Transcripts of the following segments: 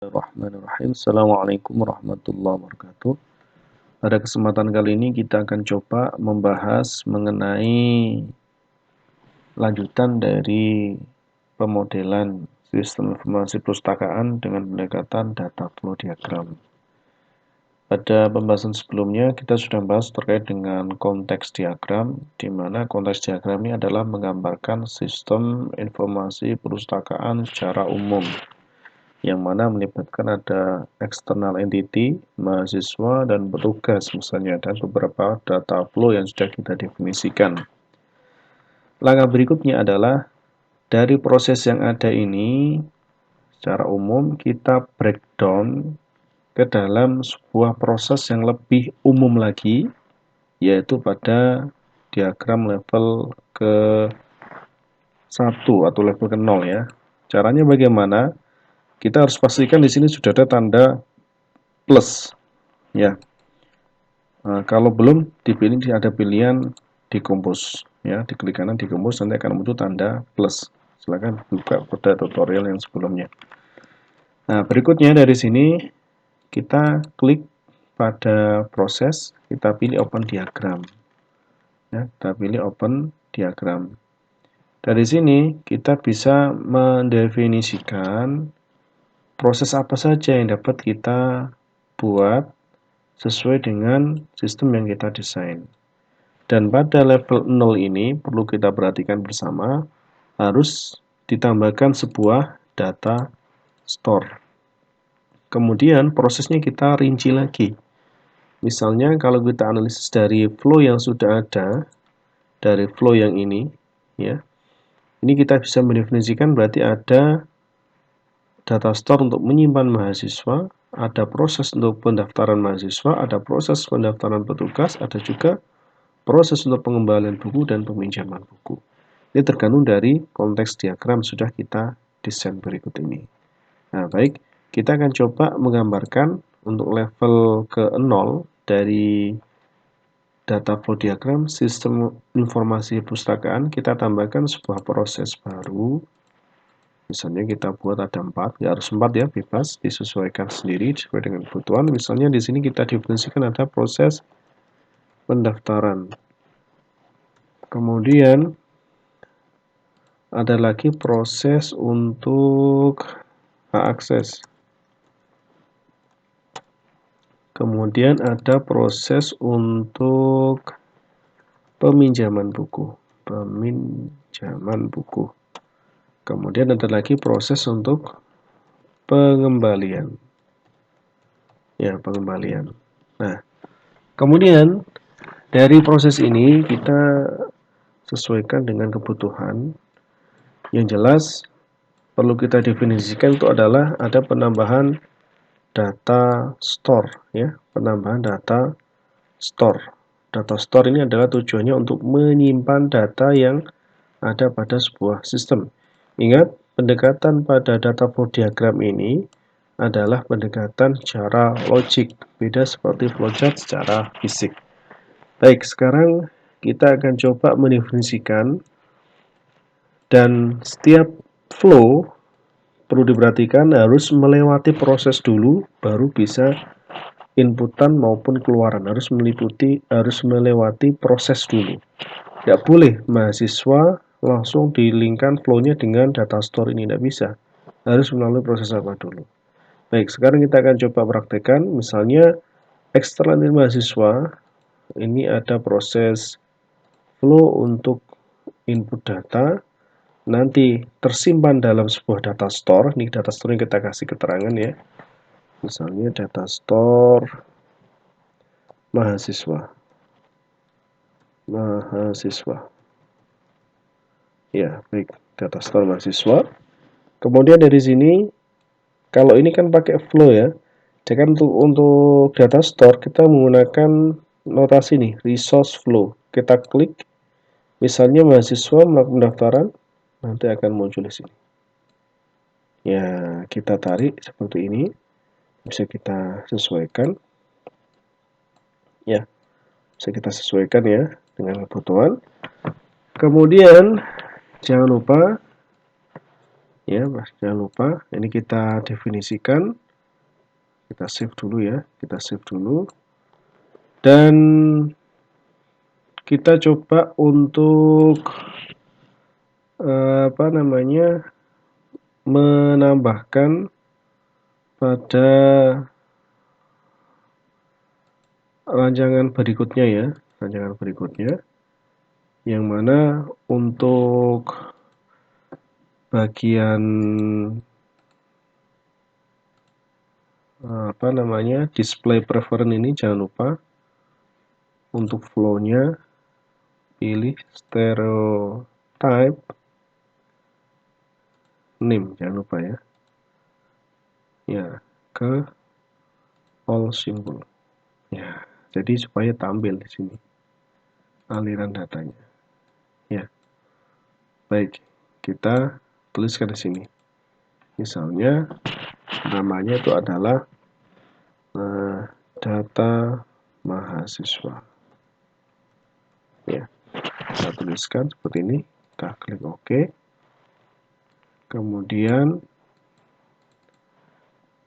Bismillahirrahmanirrahim. Assalamualaikum warahmatullahi wabarakatuh. Pada kesempatan kali ini kita akan coba membahas mengenai lanjutan dari pemodelan sistem informasi perpustakaan dengan pendekatan data flow diagram. Pada pembahasan sebelumnya kita sudah bahas terkait dengan konteks diagram, di mana konteks diagram ini adalah menggambarkan sistem informasi perpustakaan secara umum, yang mana melibatkan ada external entity, mahasiswa, dan petugas misalnya, dan beberapa data flow yang sudah kita definisikan. Langkah berikutnya adalah dari proses yang ada ini, secara umum kita breakdown ke dalam sebuah proses yang lebih umum lagi, yaitu pada diagram level ke 1 atau level ke 0 ya. Caranya bagaimana? Kita harus pastikan di sini sudah ada tanda plus ya. Nah, kalau belum dipilih ada pilihan decompose ya, diklik kanan decompose nanti akan muncul tanda plus. Silakan buka pada tutorial yang sebelumnya. Nah, berikutnya dari sini kita klik pada proses, kita pilih open diagram. Ya, kita pilih open diagram. Dari sini kita bisa mendefinisikan proses apa saja yang dapat kita buat sesuai dengan sistem yang kita desain. Dan pada level 0 ini perlu kita perhatikan bersama, harus ditambahkan sebuah data store. Kemudian prosesnya kita rinci lagi. Misalnya kalau kita analisis dari flow yang sudah ada, dari flow yang ini, ya, ini kita bisa mendefinisikan berarti ada data store untuk menyimpan mahasiswa, ada proses untuk pendaftaran mahasiswa, ada proses pendaftaran petugas, ada juga proses untuk pengembalian buku dan peminjaman buku. Ini tergantung dari konteks diagram sudah kita desain berikut ini. Nah, baik, kita akan coba menggambarkan untuk level ke 0 dari data flow diagram sistem informasi perpustakaan, kita tambahkan sebuah proses baru. Misalnya kita buat ada 4, ya harus 4 ya, bebas, disesuaikan sendiri sesuai dengan kebutuhan. Misalnya di sini kita definisikan ada proses pendaftaran. Kemudian ada lagi proses untuk hak akses. Kemudian ada proses untuk peminjaman buku. Peminjaman buku. Kemudian ada lagi proses untuk pengembalian. Ya, pengembalian. Nah, kemudian dari proses ini kita sesuaikan dengan kebutuhan. Yang jelas perlu kita definisikan itu adalah ada penambahan data store ya, penambahan data store. Data store ini adalah tujuannya untuk menyimpan data yang ada pada sebuah sistem. Ingat, pendekatan pada data flow diagram ini adalah pendekatan secara logik, beda seperti flowchart secara fisik. Baik, sekarang kita akan coba mendefinisikan, dan setiap flow perlu diperhatikan harus melewati proses dulu baru bisa inputan maupun keluaran, harus melewati proses dulu. Tidak boleh mahasiswa langsung di-linkkan flow-nya dengan data store ini, tidak bisa. Harus melalui proses apa dulu. Baik, sekarang kita akan coba praktekkan. Misalnya eksternal mahasiswa, ini ada proses flow untuk input data, nanti tersimpan dalam sebuah data store. Ini data store yang kita kasih keterangan ya. Misalnya data store mahasiswa. Ya, baik, data store mahasiswa. Kemudian dari sini, kalau ini kan pakai flow ya. Jadi untuk data store kita menggunakan notasi nih, resource flow. Kita klik, misalnya mahasiswa melakukan pendaftaran, nanti akan muncul di sini. Ya, kita tarik seperti ini. Bisa kita sesuaikan. Ya, bisa kita sesuaikan ya dengan kebutuhan. Kemudian jangan lupa ini kita definisikan kita save dulu ya, kita save dulu. Dan kita coba untuk menambahkan pada ranjangan berikutnya ya, ranjangan berikutnya, yang mana untuk bagian display preference ini jangan lupa untuk flow-nya pilih stereotype name, jangan lupa ya, ke all symbol ya, jadi supaya tampil di sini aliran datanya ya. Baik, kita tuliskan di sini, misalnya namanya itu adalah data mahasiswa ya. Kita tuliskan seperti ini, kita klik OK. Kemudian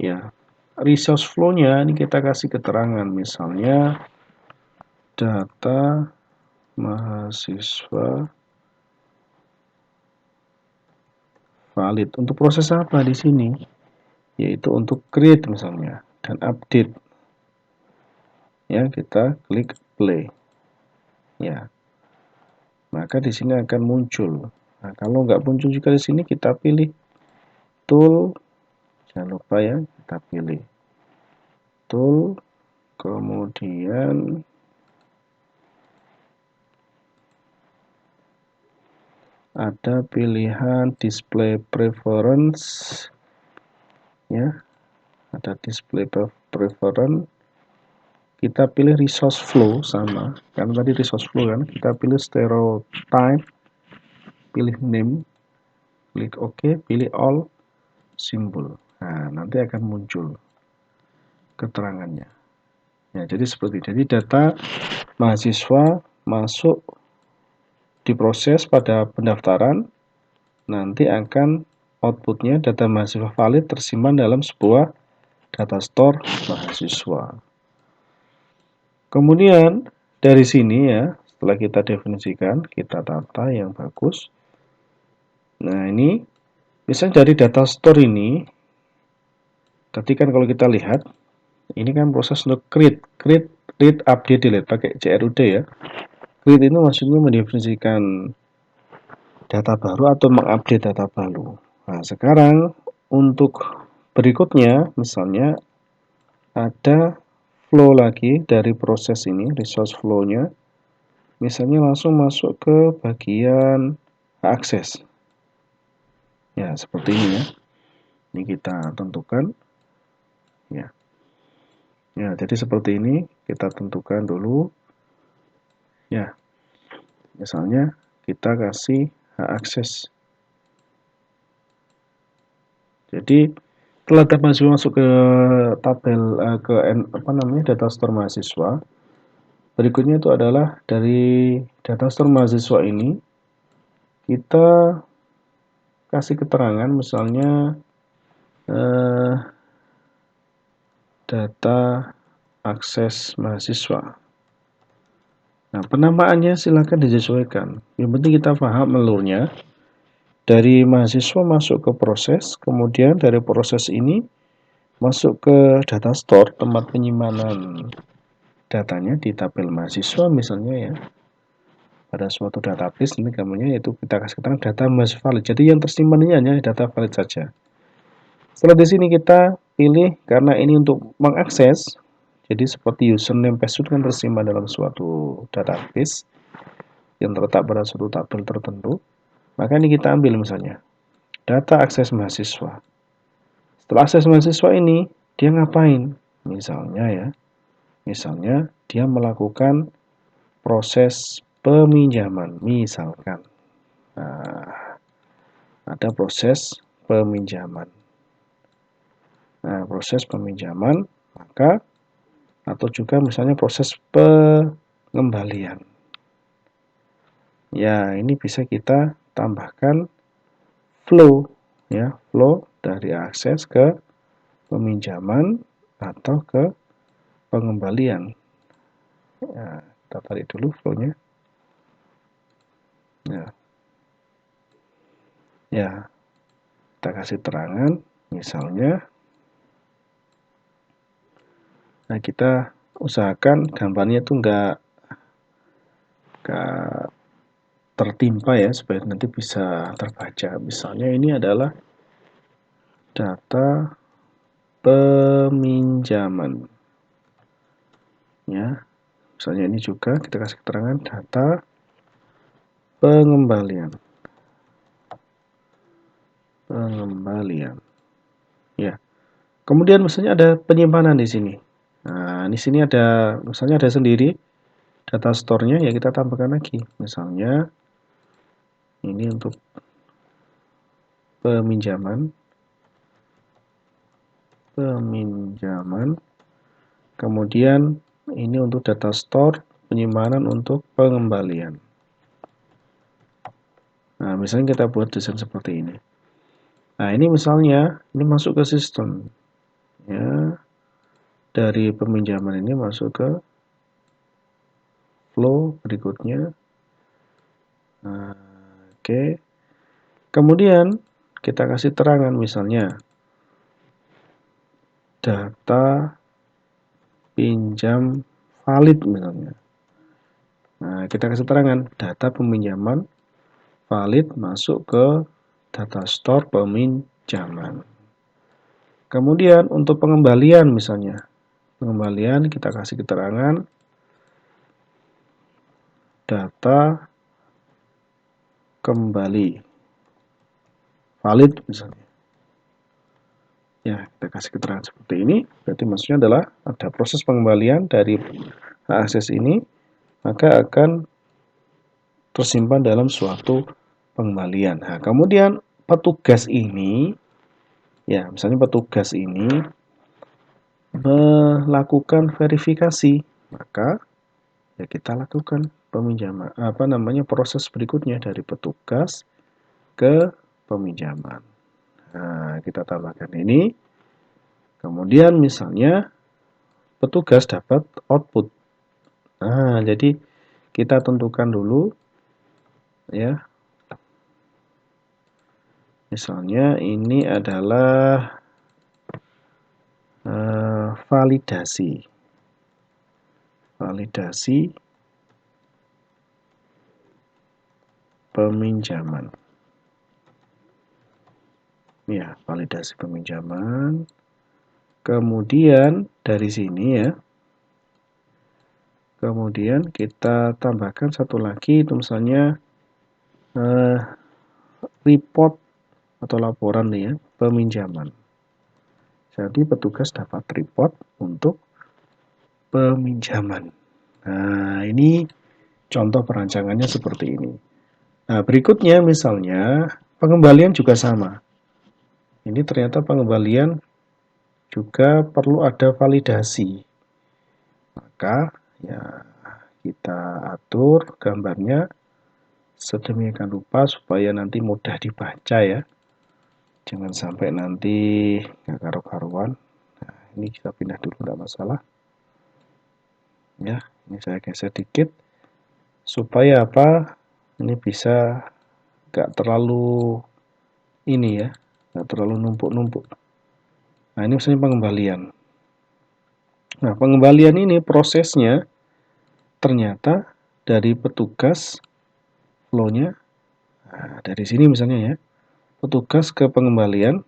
ya, resource flow-nya ini kita kasih keterangan, misalnya data mahasiswa valid. Untuk proses apa di sini? Yaitu untuk create misalnya dan update. Ya, kita klik play. Ya. Maka di sini akan muncul. Nah, kalau nggak muncul juga di sini, kita pilih tool. Jangan lupa ya, kita pilih tool, kemudian ada pilihan display preference ya, ada display preference. Kita pilih resource flow sama, karena tadi resource flow kan, kita pilih stereotype, pilih name, klik OK, pilih all symbol. Nah, nanti akan muncul keterangannya. Ya, jadi seperti jadi data mahasiswa masuk diproses pada pendaftaran, nanti akan outputnya data mahasiswa valid tersimpan dalam sebuah data store mahasiswa. Kemudian dari sini ya, setelah kita definisikan, kita tata yang bagus. Nah, ini misalnya dari data store ini, tadi kan kalau kita lihat, ini kan proses untuk create, read, update, delete pakai CRUD ya. Create itu maksudnya mendefinisikan data baru atau mengupdate data baru. Nah, sekarang untuk berikutnya, misalnya ada flow lagi dari proses ini, resource flow-nya. Misalnya langsung masuk ke bagian akses. Ya, seperti ini ya. Ini kita tentukan. Ya. Ya, jadi seperti ini kita tentukan dulu. Ya. Misalnya kita kasih hak akses. Jadi setelah data mahasiswa masuk ke tabel data store mahasiswa, berikutnya itu adalah dari data store mahasiswa ini kita kasih keterangan, misalnya data akses mahasiswa. Nah, penamaannya silakan disesuaikan. Yang penting kita paham alurnya. Dari mahasiswa masuk ke proses, kemudian dari proses ini masuk ke data store, tempat penyimpanan datanya di tabel mahasiswa misalnya ya. Pada suatu database ini namanya, yaitu kita kasih keterangan data mahasiswa valid. Jadi yang tersimpan ini hanya data valid saja. Setelah di sini kita pilih, karena ini untuk mengakses, jadi seperti username password kan tersimpan dalam suatu database yang terletak pada suatu tabel tertentu. Maka ini kita ambil misalnya data akses mahasiswa. Setelah akses mahasiswa ini, dia ngapain? Misalnya dia melakukan proses peminjaman, misalkan. Nah, ada proses peminjaman. Nah, proses peminjaman, maka atau juga misalnya proses pengembalian. Ya, ini bisa kita tambahkan flow ya, flow dari akses ke peminjaman atau ke pengembalian. Nah, kita tarik dulu flow-nya. Ya, kita kasih terangan, misalnya, nah kita usahakan gambarnya itu nggak tertimpa ya, supaya nanti bisa terbaca. Misalnya ini adalah data peminjaman. Ya, misalnya ini juga kita kasih keterangan data pengembalian. Ya. Kemudian misalnya ada penyimpanan di sini. Nah, di sini ada misalnya ada sendiri data store-nya, ya kita tambahkan lagi. Misalnya ini untuk peminjaman. Kemudian ini untuk data store, penyimpanan untuk pengembalian. Nah, misalnya kita buat desain seperti ini. Nah, ini misalnya ini masuk ke sistem. Ya, dari peminjaman ini masuk ke flow berikutnya. Nah, oke. Kemudian kita kasih terangan misalnya data pinjam valid misalnya. Nah, kita kasih terangan data peminjaman valid masuk ke data store peminjaman. Kemudian untuk pengembalian misalnya, pengembalian kita kasih keterangan data kembali valid misalnya. Ya, kita kasih keterangan seperti ini. Berarti maksudnya adalah ada proses pengembalian dari hak akses ini, maka akan tersimpan dalam suatu pengembalian. Nah, kemudian petugas ini, ya misalnya petugas ini melakukan verifikasi, maka ya kita lakukan peminjaman, proses berikutnya dari petugas ke peminjaman. Nah, kita tambahkan ini. Kemudian misalnya petugas dapat output. Nah, jadi kita tentukan dulu ya. Misalnya ini adalah validasi peminjaman. Ya, validasi peminjaman. Kemudian dari sini ya. Kemudian kita tambahkan satu lagi, itu misalnya report atau laporan nih ya, peminjaman. Jadi petugas dapat report untuk peminjaman. Nah, ini contoh perancangannya seperti ini. Nah, berikutnya misalnya pengembalian juga sama. Ini ternyata pengembalian juga perlu ada validasi. Maka ya kita atur gambarnya sedemikian rupa supaya nanti mudah dibaca ya. Jangan sampai nanti nggak karu-karuan. Nah, ini kita pindah dulu, nggak masalah. Ya, ini saya geser dikit supaya apa? Ini bisa nggak terlalu ini ya, nggak terlalu numpuk-numpuk. Nah, ini misalnya pengembalian. Nah, pengembalian ini prosesnya ternyata dari petugas flow-nya. Nah, dari sini misalnya ya, petugas ke pengembalian.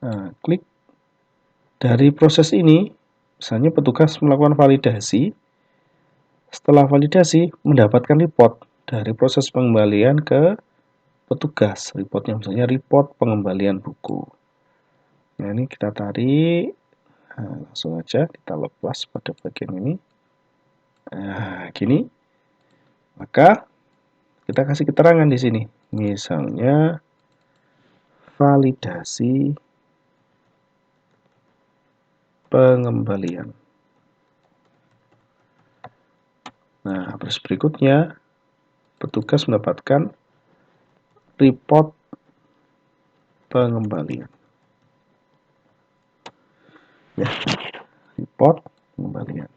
Nah, klik dari proses ini, misalnya petugas melakukan validasi. Setelah validasi, mendapatkan report dari proses pengembalian ke petugas. Reportnya misalnya report pengembalian buku. Nah, ini kita tarik. Nah, langsung aja kita lepas pada bagian ini. Nah, gini. Maka kita kasih keterangan di sini. Misalnya validasi pengembalian. Nah, terus berikutnya petugas mendapatkan report pengembalian. Ya, report pengembalian.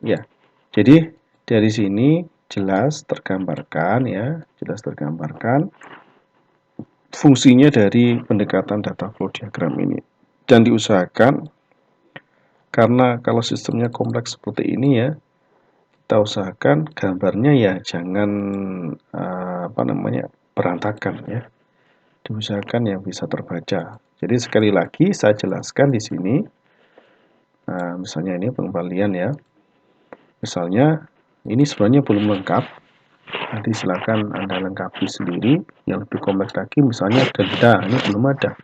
Ya, jadi dari sini jelas tergambarkan ya, jelas tergambarkan fungsinya dari pendekatan data flow diagram ini. Dan diusahakan, karena kalau sistemnya kompleks seperti ini ya, kita usahakan gambarnya ya jangan berantakan ya. Diusahakan yang bisa terbaca. Jadi sekali lagi saya jelaskan di sini, misalnya ini pengembalian ya. Misalnya ini sebenarnya belum lengkap. Nanti silakan Anda lengkapi sendiri. Yang lebih kompleks lagi misalnya denda, ini belum ada.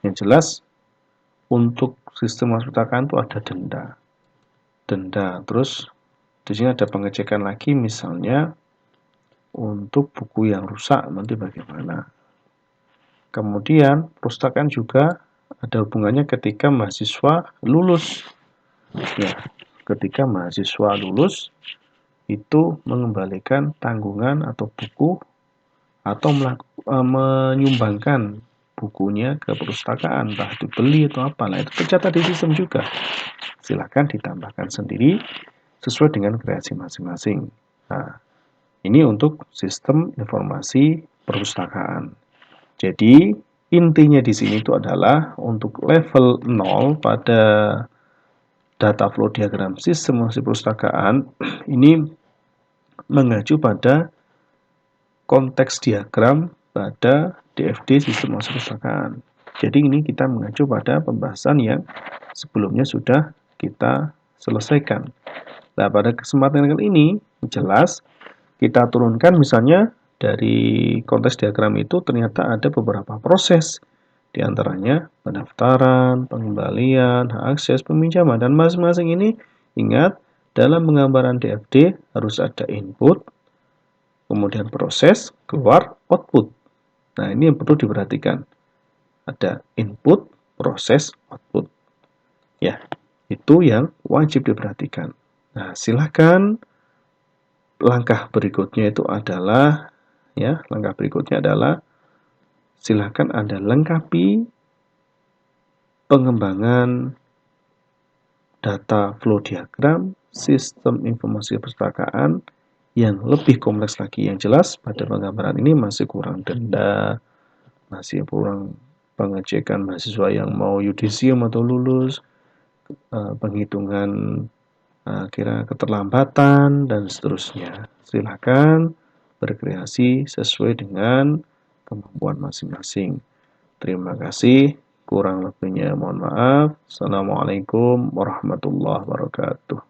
Yang jelas untuk sistem perpustakaan itu ada denda. Terus di sini ada pengecekan lagi misalnya untuk buku yang rusak nanti bagaimana. Kemudian perpustakaan juga ada hubungannya ketika mahasiswa lulus. Ya, ketika mahasiswa lulus itu mengembalikan tanggungan atau buku atau menyumbangkan bukunya ke perpustakaan, entah dibeli atau apa. Nah, itu tercatat di sistem juga. Silahkan ditambahkan sendiri sesuai dengan kreasi masing-masing. Nah, ini untuk sistem informasi perpustakaan. Jadi, intinya di sini itu adalah untuk level 0 pada data flow diagram sistem informasi perpustakaan ini mengacu pada konteks diagram pada DFD sistem informasi perpustakaan. Jadi ini kita mengacu pada pembahasan yang sebelumnya sudah kita selesaikan. Nah, pada kesempatan kali ini jelas kita turunkan misalnya dari konteks diagram itu ternyata ada beberapa proses. Di antaranya pendaftaran, pengembalian, hak akses, peminjaman, dan masing-masing ini ingat dalam penggambaran DFD harus ada input, kemudian proses, keluar, output. Nah, ini yang perlu diperhatikan. Ada input, proses, output. Ya, itu yang wajib diperhatikan. Nah, silakan langkah berikutnya itu adalah silakan Anda lengkapi pengembangan data flow diagram sistem informasi perpustakaan yang lebih kompleks lagi. Yang jelas pada penggambaran ini masih kurang denda, masih kurang pengecekan mahasiswa yang mau yudisium atau lulus, penghitungan kira keterlambatan dan seterusnya. Silakan berkreasi sesuai dengan kemampuan masing-masing. Terima kasih. Kurang lebihnya mohon maaf. Assalamualaikum warahmatullahi wabarakatuh.